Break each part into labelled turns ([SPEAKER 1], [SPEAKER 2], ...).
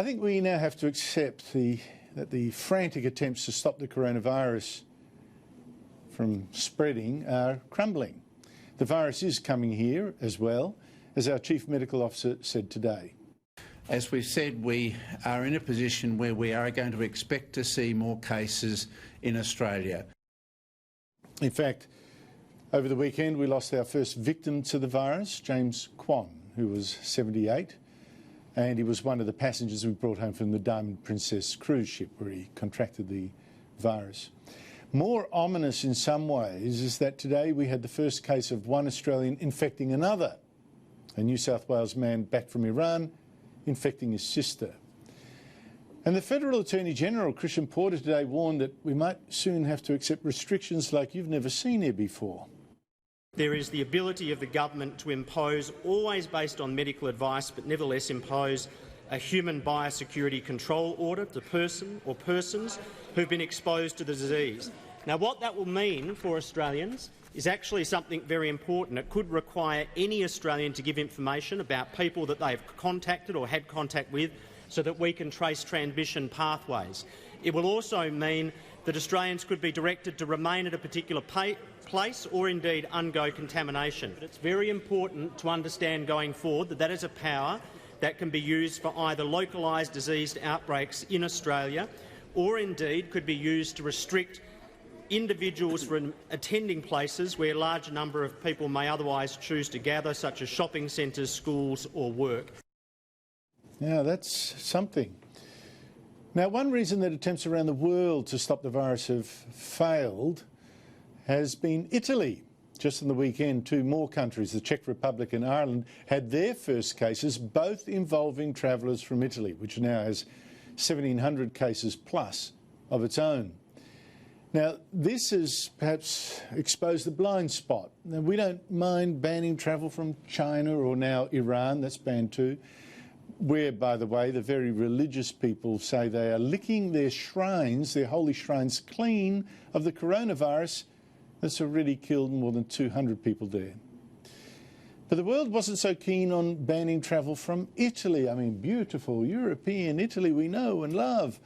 [SPEAKER 1] I think we now have to accept that the frantic attempts to stop the coronavirus from spreading are crumbling. The virus is coming here as well, as our Chief Medical Officer said today.
[SPEAKER 2] As we've said, we are in a position where we are going to expect to see more cases in Australia.
[SPEAKER 1] In fact, over the weekend we lost our first victim to the virus, James Kwan, who was 78, and he was one of the passengers we brought home from the Diamond Princess cruise ship where he contracted the virus. More ominous in some ways is that today we had the first case of one Australian infecting another, a New South Wales man back from Iran infecting his sister. And the Federal Attorney-General, Christian Porter, today warned that we might soon have to accept restrictions like you've never seen here before.
[SPEAKER 3] There is the ability of the government to impose, always based on medical advice, but nevertheless impose a human biosecurity control order to person or persons who've been exposed to the disease. Now, what that will mean for Australians is actually something very important. It could require any Australian to give information about people that they've contacted or had contact with so that we can trace transmission pathways. It will also mean that Australians could be directed to remain at a particular place or indeed undergo contamination. But it's very important to understand going forward that that is a power that can be used for either localised diseased outbreaks in Australia or indeed could be used to restrict individuals from attending places where a large number of people may otherwise choose to gather, such as shopping centres, schools or work.
[SPEAKER 1] Yeah, that's something. Now, one reason that attempts around the world to stop the virus have failed has been Italy. Just on the weekend, two more countries, the Czech Republic and Ireland, had their first cases, both involving travellers from Italy, which now has 1,700 cases plus of its own. Now, this has perhaps exposed the blind spot. Now, we don't mind banning travel from China or now Iran, that's banned too, where, by the way, the very religious people say they are licking their shrines, their holy shrines, clean of the coronavirus that's already killed more than 200 people there. But the world wasn't so keen on banning travel from Italy. I mean, beautiful European Italy we know and love.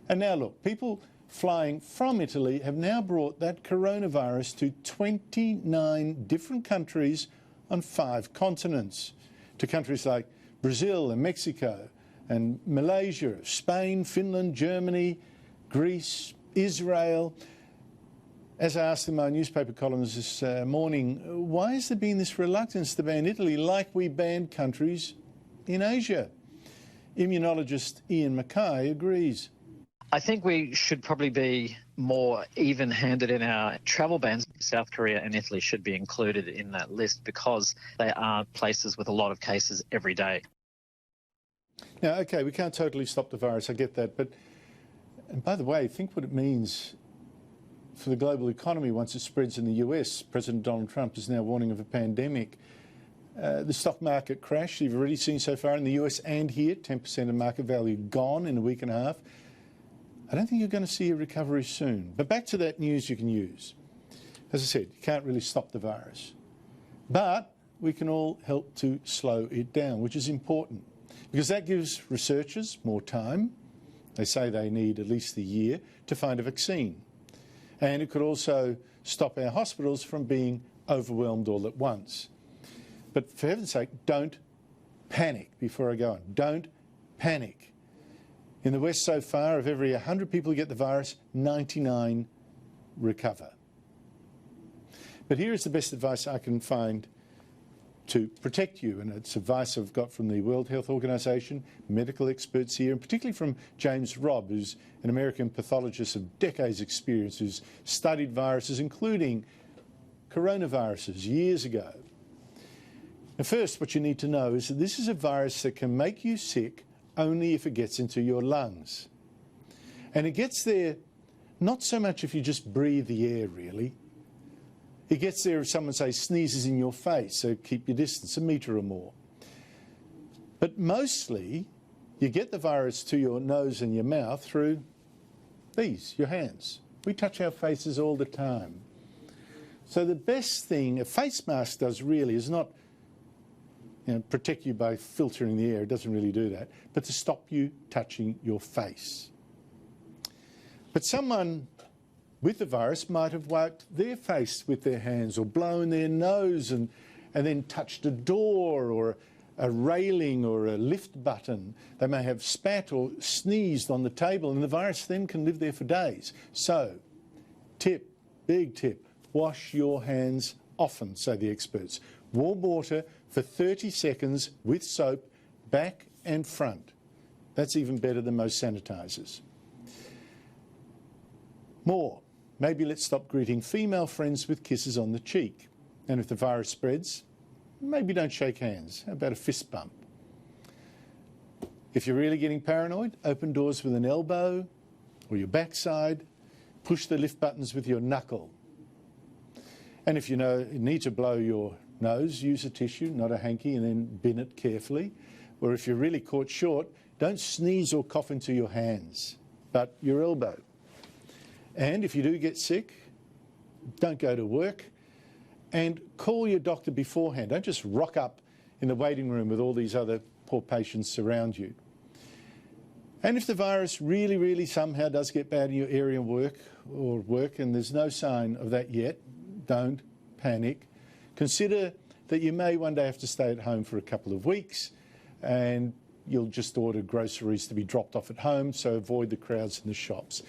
[SPEAKER 1] And now look, people flying from Italy have now brought that coronavirus to 29 different countries on 5 continents, to countries like Brazil and Mexico and Malaysia, Spain, Finland, Germany, Greece, Israel. As I asked in my newspaper columns this morning, why has there been this reluctance to ban Italy like we banned countries in Asia? Immunologist Ian Mackay agrees.
[SPEAKER 4] I think we should probably be more even-handed in our travel bans. South Korea and Italy should be included in that list because they are places with a lot of cases every day.
[SPEAKER 1] Now, OK, we can't totally stop the virus, I get that, but, and by the way, think what it means for the global economy once it spreads in the US. President Donald Trump is now warning of a pandemic. The stock market crash you've already seen so far in the US and here, 10% of market value gone in a week and a half. I don't think you're going to see a recovery soon. But back to that news you can use. As I said, you can't really stop the virus. But we can all help to slow it down, which is important, because that gives researchers more time. They say they need at least a year to find a vaccine. And it could also stop our hospitals from being overwhelmed all at once. But for heaven's sake, don't panic before I go on. Don't panic. In the West so far, of every 100 people who get the virus, 99 recover. But here is the best advice I can find to protect you, and it's advice I've got from the World Health Organization, medical experts here, and particularly from James Robb, who's an American pathologist of decades' experience, who's studied viruses, including coronaviruses, years ago. Now, first, what you need to know is that this is a virus that can make you sick only if it gets into your lungs. And it gets there not so much if you just breathe the air, really. It gets there if someone, say, sneezes in your face, so keep your distance, a metre or more. But mostly, you get the virus to your nose and your mouth through these, your hands. We touch our faces all the time. So the best thing a face mask does really is not protect you by filtering the air. It doesn't really do that, but to stop you touching your face. But someone with the virus might have wiped their face with their hands or blown their nose and then touched a door or a railing or a lift button. They may have spat or sneezed on the table, and the virus then can live there for days. So, tip, big tip, wash your hands often, say the experts. Warm water for 30 seconds with soap, back and front. That's even better than most sanitisers. More. Maybe let's stop greeting female friends with kisses on the cheek. And if the virus spreads, maybe don't shake hands. How about a fist bump? If you're really getting paranoid, open doors with an elbow or your backside. Push the lift buttons with your knuckle. And if you need to blow your nose, use a tissue, not a hanky, and then bin it carefully. Or if you're really caught short, don't sneeze or cough into your hands, but your elbow. And if you do get sick, don't go to work, and call your doctor beforehand. Don't just rock up in the waiting room with all these other poor patients around you. And if the virus really, really somehow does get bad in your area of work, and there's no sign of that yet, don't panic. Consider that you may one day have to stay at home for a couple of weeks, and you'll just order groceries to be dropped off at home, so avoid the crowds in the shops.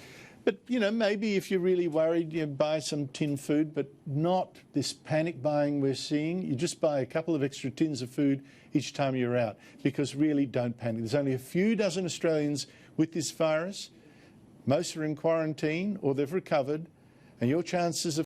[SPEAKER 1] But, maybe if you're really worried, buy some tin food, but not this panic buying we're seeing. You just buy a couple of extra tins of food each time you're out, because really don't panic. There's only a few dozen Australians with this virus. Most are in quarantine or they've recovered, and your chances of